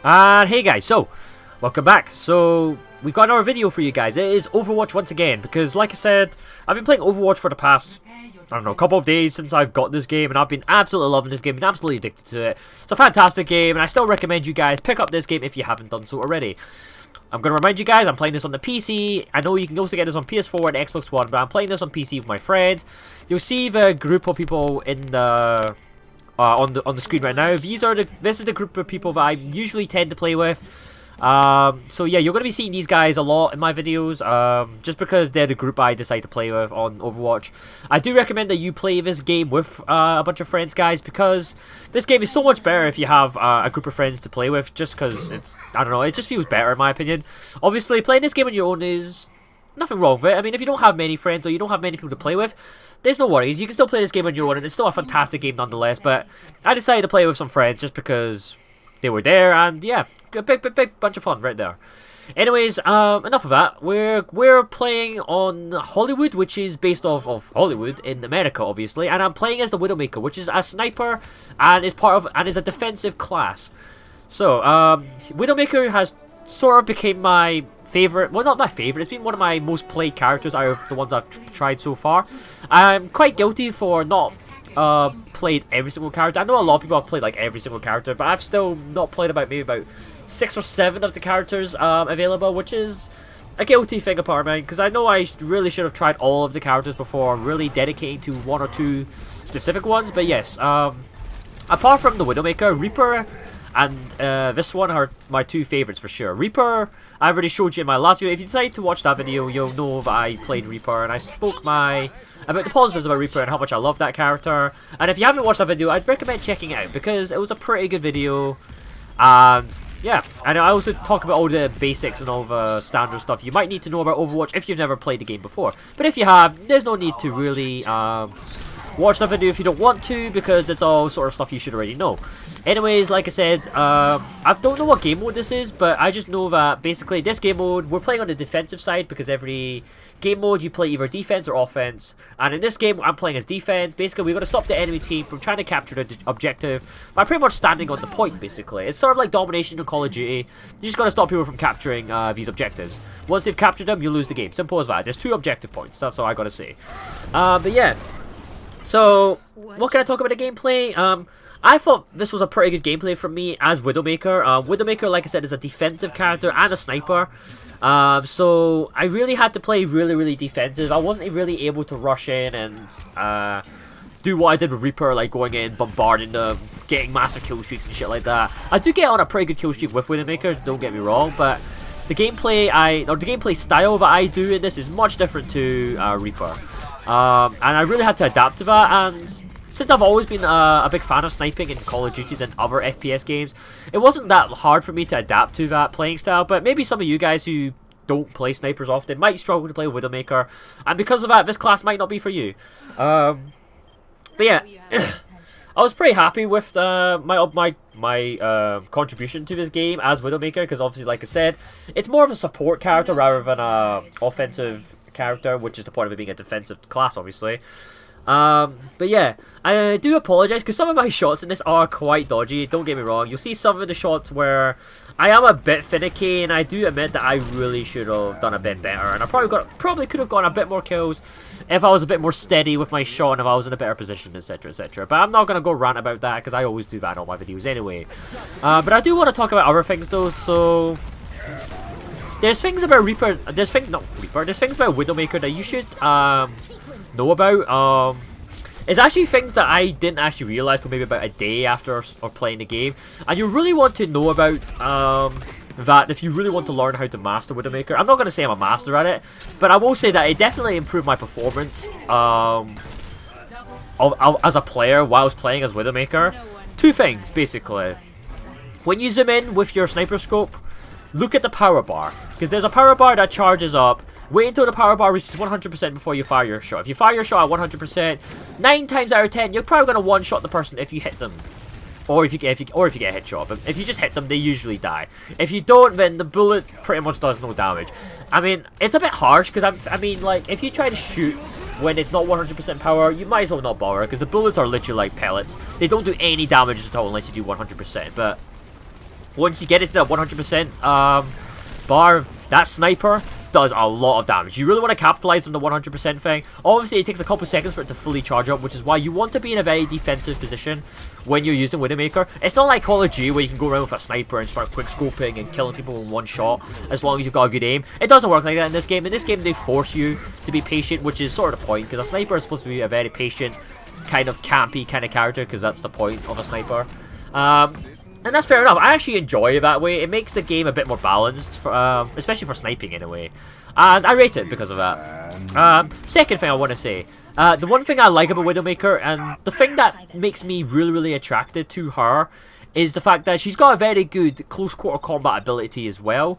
And hey guys, so welcome back. So we've got another video for you guys. It is Overwatch once again because, like I said, I've been playing Overwatch for the past, I don't know, couple of days since I've got this game, and I've been absolutely loving this game and absolutely addicted to it. It's a fantastic game, and I still recommend you guys pick up this game if you haven't done so already. I'm going to remind you guys, I'm playing this on the PC. I know you can also get this on PS4 and Xbox One, but I'm playing this on PC with my friends. You'll see the group of people in the on the screen right now. This is the group of people that I usually tend to play with. So yeah, you're going to be seeing these guys a lot in my videos, just because they're the group I decide to play with on Overwatch. I do recommend that you play this game with a bunch of friends, guys, because this game is so much better if you have a group of friends to play with, just because it's, I don't know, it just feels better in my opinion. Obviously, playing this game on your own is nothing wrong with it. I mean, if you don't have many friends or you don't have many people to play with, there's no worries. You can still play this game on your own, and it's still a fantastic game nonetheless. But I decided to play with some friends just because they were there, and yeah, a big bunch of fun right there. Anyways, enough of that. We're playing on Hollywood, which is based off of Hollywood in America, obviously, and I'm playing as the Widowmaker, which is a sniper and is a defensive class. So, Widowmaker has sort of became my favorite. Well, not my favorite. It's been one of my most played characters out of the ones I've tried so far. I'm quite guilty for not played every single character. I know a lot of people have played like every single character, but I've still not played maybe about 6 or 7 of the characters available, which is a guilty thing apart of mine, because I know I really should have tried all of the characters before really dedicating to 1 or 2 specific ones. But yes, apart from the Widowmaker, Reaper and this one are my 2 favorites for sure. Reaper, I already showed you in my last video. If you decide to watch that video, you'll know that I played Reaper, and I spoke about the positives about Reaper and how much I love that character. And if you haven't watched that video, I'd recommend checking it out, because it was a pretty good video. And yeah, and I also talk about all the basics and all the standard stuff you might need to know about Overwatch if you've never played the game before. But if you have, there's no need to really watch that video if you don't want to, because it's all sort of stuff you should already know. Anyways, like I said, I don't know what game mode this is, but I just know that basically this game mode, we're playing on the defensive side, because every game mode you play either defense or offense, and in this game I'm playing as defense. Basically, we've got to stop the enemy team from trying to capture the objective by pretty much standing on the point. Basically, it's sort of like domination in Call of Duty. You just got to stop people from capturing these objectives. Once they've captured them, you lose the game. Simple as that. There's 2 objective points. That's all I gotta say. But yeah. So, what can I talk about the gameplay? I thought this was a pretty good gameplay from me as Widowmaker. Widowmaker, like I said, is a defensive character and a sniper. So I really had to play really defensive. I wasn't really able to rush in and do what I did with Reaper, like going in, bombarding them, getting massive kill streaks and shit like that. I do get on a pretty good kill streak with Widowmaker, don't get me wrong, but the gameplay style that I do in this is much different to Reaper. And I really had to adapt to that, and since I've always been a big fan of sniping in Call of Duties and other FPS games, it wasn't that hard for me to adapt to that playing style. But maybe some of you guys who don't play snipers often might struggle to play Widowmaker, and because of that, this class might not be for you. But yeah, I was pretty happy with my contribution to this game as Widowmaker, because obviously, like I said, it's more of a support character rather than a offensive character, which is the point of it being a defensive class, obviously. But yeah, I do apologize because some of my shots in this are quite dodgy, don't get me wrong. You'll see some of the shots where I am a bit finicky, and I do admit that I really should have done a bit better, and I probably could have gotten a bit more kills if I was a bit more steady with my shot and if I was in a better position, etc, etc. But I'm not going to go rant about that, because I always do that in all my videos anyway. But I do want to talk about other things though. So there's things about Reaper, there's things about Widowmaker that you should know about. It's actually things that I didn't actually realize till maybe about a day after or playing the game, and you really want to know about that if you really want to learn how to master Widowmaker. I'm not going to say I'm a master at it, but I will say that it definitely improved my performance as a player while I was playing as Widowmaker. 2 things basically. When you zoom in with your sniper scope, look at the power bar, because there's a power bar that charges up. Wait until the power bar reaches 100% before you fire your shot. If you fire your shot at 100%, 9 times out of 10, you're probably going to one-shot the person if you hit them. Or if you get a headshot. But if you just hit them, they usually die. If you don't, then the bullet pretty much does no damage. I mean, it's a bit harsh, because I mean, like, if you try to shoot when it's not 100% power, you might as well not bother, because the bullets are literally like pellets. They don't do any damage at all unless you do 100%. But once you get it to that 100% bar, that sniper does a lot of damage. You really want to capitalize on the 100% thing. Obviously, it takes a couple seconds for it to fully charge up, which is why you want to be in a very defensive position when you're using Widowmaker. It's not like Call of Duty where you can go around with a sniper and start quick scoping and killing people in one shot as long as you've got a good aim. It doesn't work like that in this game. In this game, they force you to be patient, which is sort of the point, because a sniper is supposed to be a very patient, kind of campy kind of character, because that's the point of a sniper. And that's fair enough. I actually enjoy it that way. It makes the game a bit more balanced, for, especially for sniping in a way. And I rate it because of that. Second thing I want to say. The one thing I like about Widowmaker, and the thing that makes me really, really attracted to her, is the fact that she's got a very good close quarter combat ability as well.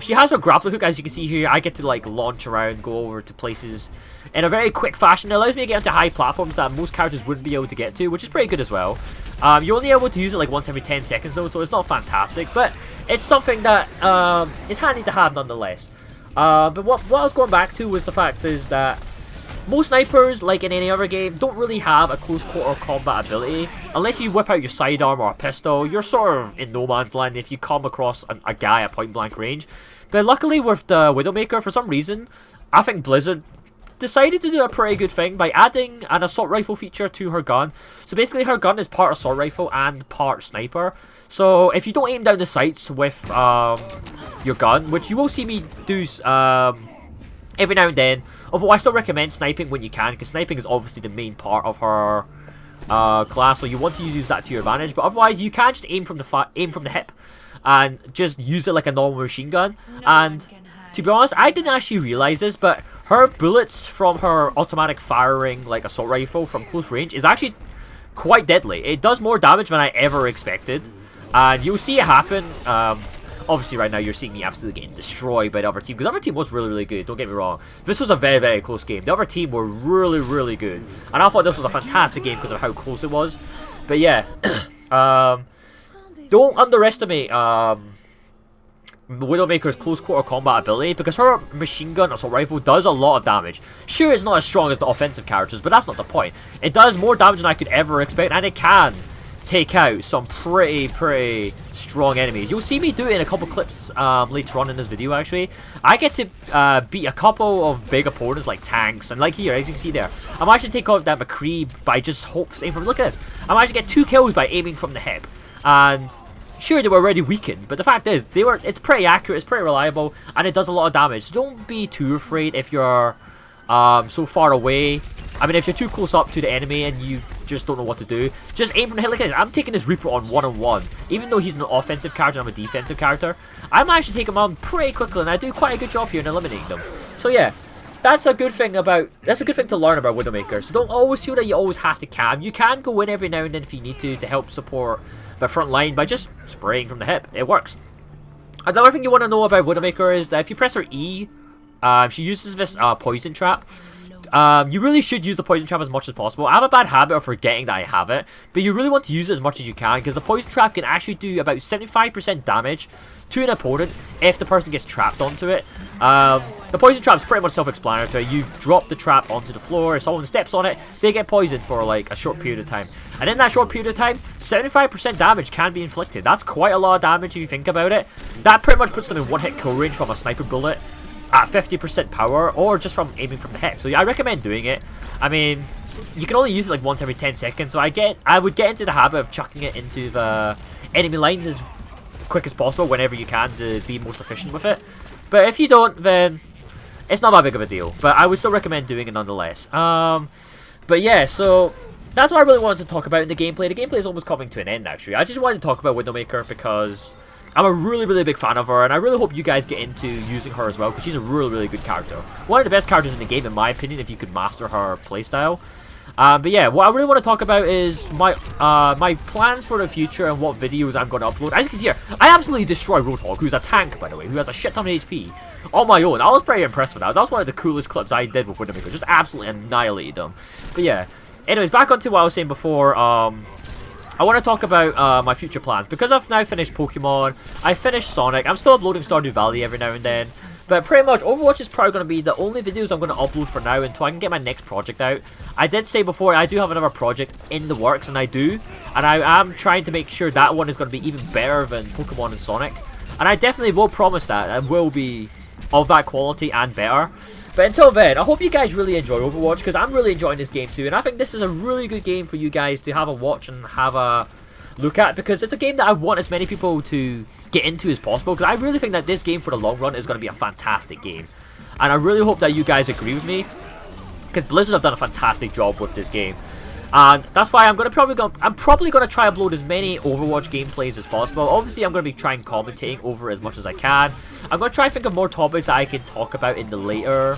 She has her grappling hook, as you can see here. I get to like launch around, go over to places in a very quick fashion. It allows me to get onto high platforms that most characters wouldn't be able to get to, which is pretty good as well. You're only able to use it like once every 10 seconds though, so it's not fantastic, but it's something that is handy to have nonetheless. But what I was going back to was the fact is that most snipers, like in any other game, don't really have a close quarter combat ability. Unless you whip out your sidearm or a pistol, you're sort of in no man's land if you come across a guy at point blank range. But luckily with the Widowmaker, for some reason, I think Blizzard decided to do a pretty good thing by adding an assault rifle feature to her gun. So basically her gun is part assault rifle and part sniper. So if you don't aim down the sights with your gun, which you will see me do every now and then, although I still recommend sniping when you can, because sniping is obviously the main part of her class, so you want to use that to your advantage. But otherwise, you can just aim from the hip and just use it like a normal machine gun. And to be honest, I didn't actually realize this, but her bullets from her automatic firing like assault rifle from close range is actually quite deadly. It does more damage than I ever expected, and you'll see it happen. Obviously right now you're seeing me absolutely getting destroyed by the other team, because the other team was really, really good, don't get me wrong. This was a very, very close game. The other team were really, really good, and I thought this was a fantastic game because of how close it was. But yeah, don't underestimate Widowmaker's close quarter combat ability, because her machine gun assault rifle does a lot of damage. Sure, it's not as strong as the offensive characters, but that's not the point. It does more damage than I could ever expect, and it can take out some pretty strong enemies. You'll see me do it in a couple clips later on in this video actually. I get to beat a couple of big opponents like tanks, and like here, as you can see there, I'm actually take out that McCree by just aiming from, look at this, I'm actually get 2 kills by aiming from the hip. And sure, they were already weakened, but the fact is, it's pretty accurate, it's pretty reliable, and it does a lot of damage. So don't be too afraid if you're so far away. I mean, if you're too close up to the enemy and you just don't know what to do, just aim from the hip. Look at it, I'm taking this Reaper on one-on-one. Even though he's an offensive character and I'm a defensive character, I'm actually taking him on pretty quickly, and I do quite a good job here in eliminating them. So yeah, that's a good thing to learn about Widowmaker. So don't always feel that you always have to cam. You can go in every now and then if you need to help support the front line by just spraying from the hip. It works. Another thing you want to know about Widowmaker is that if you press her E, she uses this poison trap. You really should use the poison trap as much as possible. I have a bad habit of forgetting that I have it, but you really want to use it as much as you can, because the poison trap can actually do about 75% damage to an opponent if the person gets trapped onto it. The poison trap is pretty much self-explanatory. You drop the trap onto the floor, if someone steps on it, they get poisoned for like a short period of time. And in that short period of time, 75% damage can be inflicted. That's quite a lot of damage if you think about it. That pretty much puts them in one-hit kill range from a sniper bullet at 50% power, or just from aiming from the hip. So yeah, I recommend doing it. I mean, you can only use it like once every 10 seconds, so I would get into the habit of chucking it into the enemy lines as quick as possible whenever you can to be most efficient with it. But if you don't, then it's not that big of a deal. But I would still recommend doing it nonetheless. But yeah, so that's what I really wanted to talk about in the gameplay. The gameplay is almost coming to an end actually. I just wanted to talk about Widowmaker because I'm a really, really big fan of her, and I really hope you guys get into using her as well, because she's a really, really good character. One of the best characters in the game, in my opinion, if you could master her playstyle. But yeah, what I really want to talk about is my plans for the future and what videos I'm going to upload. As you can see here, I absolutely destroy Roadhog, who's a tank, by the way, who has a shit ton of HP, on my own. I was pretty impressed with that. That was one of the coolest clips I did with Widowmaker. Just absolutely annihilated them. But yeah, anyways, back onto what I was saying before. I want to talk about my future plans. Because I've now finished Pokemon, I finished Sonic, I'm still uploading Stardew Valley every now and then. But pretty much, Overwatch is probably going to be the only videos I'm going to upload for now until I can get my next project out. I did say before, I do have another project in the works, and I do. And I am trying to make sure that one is going to be even better than Pokemon and Sonic. And I definitely will promise that it will be of that quality and better. But until then, I hope you guys really enjoy Overwatch, because I'm really enjoying this game too. And I think this is a really good game for you guys to have a watch and have a look at, because it's a game that I want as many people to get into as possible, because I really think that this game for the long run is going to be a fantastic game. And I really hope that you guys agree with me, because Blizzard have done a fantastic job with this game. And that's why I'm probably going to try upload as many Overwatch gameplays as possible. Obviously, I'm going to be trying commentating over as much as I can. I'm going to try to think of more topics that I can talk about in the later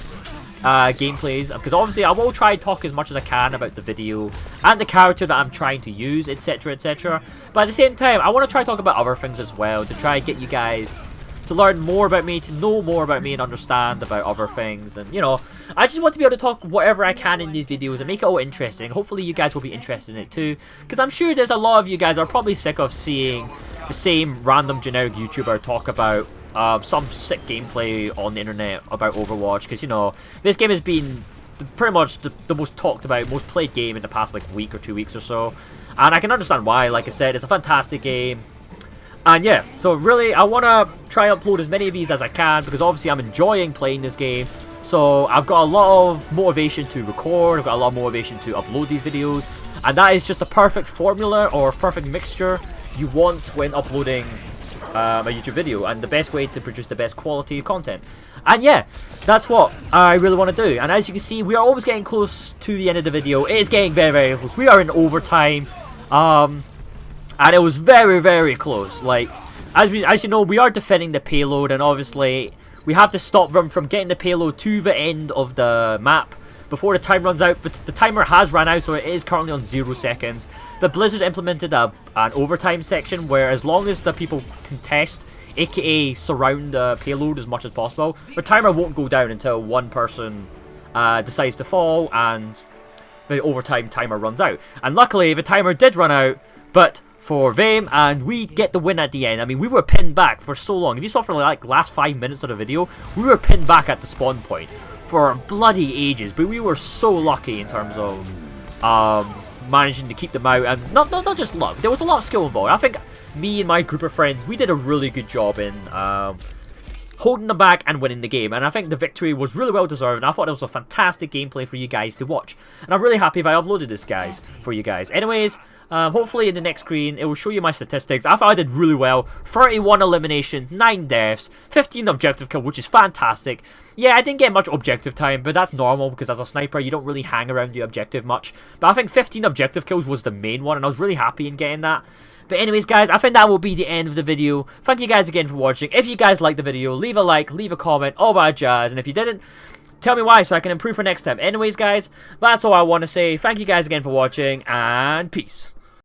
gameplays, because obviously I will try to talk as much as I can about the video and the character that I'm trying to use, etc, etc. But at the same time, I want to try to talk about other things as well, to try and get you guys to learn more about me, to know more about me and understand about other things. And you know, I just want to be able to talk whatever I can in these videos and make it all interesting. Hopefully you guys will be interested in it too, because I'm sure there's a lot of you guys are probably sick of seeing the same random generic YouTuber talk about some sick gameplay on the internet about Overwatch, because you know, this game has been pretty much the most talked about, most played game in the past like week or 2 weeks or so, and I can understand why. Like I said, it's a fantastic game. And yeah, so really I want to try and upload as many of these as I can, because obviously I'm enjoying playing this game. So I've got a lot of motivation to record, I've got a lot of motivation to upload these videos, and that is just the perfect formula or perfect mixture you want when uploading a YouTube video, and the best way to produce the best quality content. And yeah, that's what I really want to do. And as you can see, we are almost getting close to the end of the video. It is getting very, very close. We are in overtime. And it was very, very close. Like, as you know, we are defending the payload, and obviously we have to stop them from getting the payload to the end of the map before the time runs out. But the timer has run out, so it is currently on 0 seconds. But Blizzard implemented an overtime section where as long as the people contest, aka surround the payload as much as possible, the timer won't go down until one person decides to fall and the overtime timer runs out. And luckily, the timer did run out, but for them, and we get the win at the end. I mean, we were pinned back for so long. If you saw for like last 5 minutes of the video, we were pinned back at the spawn point for bloody ages, but we were so lucky in terms of managing to keep them out, and not just luck. There was a lot of skill involved. I think me and my group of friends, we did a really good job in holding them back and winning the game, and I think the victory was really well deserved, and I thought it was a fantastic gameplay for you guys to watch, and I'm really happy if I uploaded this, guys, for you guys. Anyways, hopefully in the next screen it will show you my statistics. I thought I did really well. 31 eliminations, 9 deaths, 15 objective kills, which is fantastic. Yeah, I didn't get much objective time, but that's normal, because as a sniper you don't really hang around the objective much. But I think 15 objective kills was the main one, and I was really happy in getting that. But anyways, guys, I think that will be the end of the video. Thank you guys again for watching. If you guys liked the video, leave a like, leave a comment, all that jazz. And if you didn't, tell me why so I can improve for next time. Anyways, guys, that's all I want to say. Thank you guys again for watching, and peace.